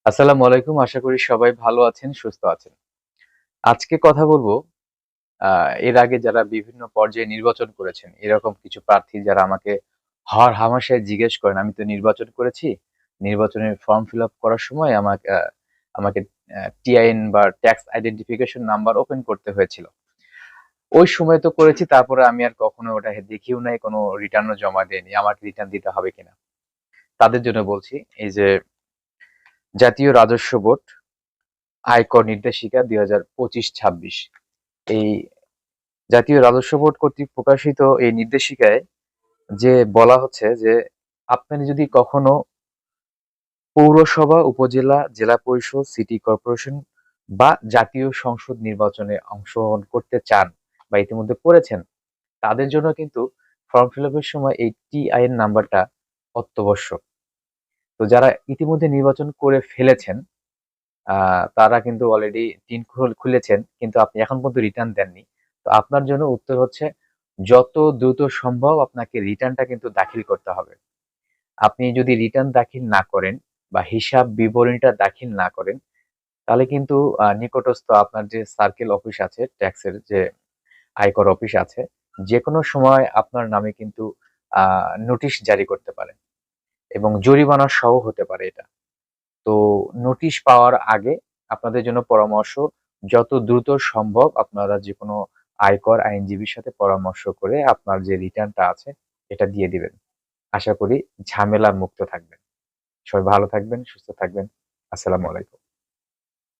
আসসালামু আলাইকুম। আশা করি সবাই ভালো আছেন, সুস্থ আছেন। আজকে কথা বলবো এর আগে যারা বিভিন্ন পর্যায়ে নির্বাচন করেছেন, এরকম কিছু প্রার্থী যারা আমাকে হরহামেশাই জিজ্ঞেস করেন, "আমি তো নির্বাচন করেছি। নির্বাচনের ফর্ম ফিল আপ করার সময় আমাকে টিআইএন বা ট্যাক্স আইডেন্টিফিকেশন নাম্বার ওপেন করতে হয়েছিল। ওই সময় তো করেছি, তারপরে আমি আর কখনো ওটা দেখিও নাই, কোনো রিটার্নও জমা দেইনি। আমাকে রিটার্ন দিতে হবে কিনা?" তাদের জন্য বলছি, এই যে জাতীয় রাজস্ব বোর্ড আয়কর নির্দেশিকা ২০২৫-২৬ এই জাতীয় রাজস্ব বোর্ড কর্তৃক প্রকাশিত এই নির্দেশিকায় যে বলা হচ্ছে যে আপনি যদি কখনো পৌরসভা, উপজেলা, জেলা পরিষদ, সিটি কর্পোরেশন বা জাতীয় সংসদ নির্বাচনে অংশগ্রহণ করতে চান বা ইতিমধ্যে করেছেন, তাদের জন্য কিন্তু ফর্ম ফিল আপের সময় এই টিআইএন নাম্বারটা অত্যাবশ্যক। তো যারা ইতিমধ্যে নির্বাচন করে ফেলেছেন, তারা কিন্তু অলরেডি টিন খুলেছেন, কিন্তু আপনি এখন পর্যন্ত রিটার্ন দেননি। তো আপনার জন্য উত্তর হচ্ছে যত দ্রুত সম্ভব আপনাকে রিটার্নটা কিন্তু দাখিল করতে হবে। আপনি যদি রিটার্ন দাখিল না করেন বা হিসাব বিবরণীটা দাখিল না করেন, তাহলে কিন্তু নিকটস্থ আপনার যে সার্কেল অফিস আছে, ট্যাক্সের যে আয়কর অফিস আছে, যেকোনো সময় আপনার নামে কিন্তু নোটিশ জারি করতে পারে এবং জরিমানা সহ হতে পারে এটা। তো নোটিশ পাওয়ার আগে আপনাদের জন্য পরামর্শ, যত দ্রুত সম্ভব আপনারা যেকোনো আয়কর আইনজীবীর সাথে পরামর্শ করে আপনার যে রিটার্নটা আছে এটা দিয়ে দিবেন। আশা করি ঝামেলা মুক্ত থাকবেন। সবাই ভালো থাকবেন, সুস্থ থাকবেন। আসসালামু আলাইকুম।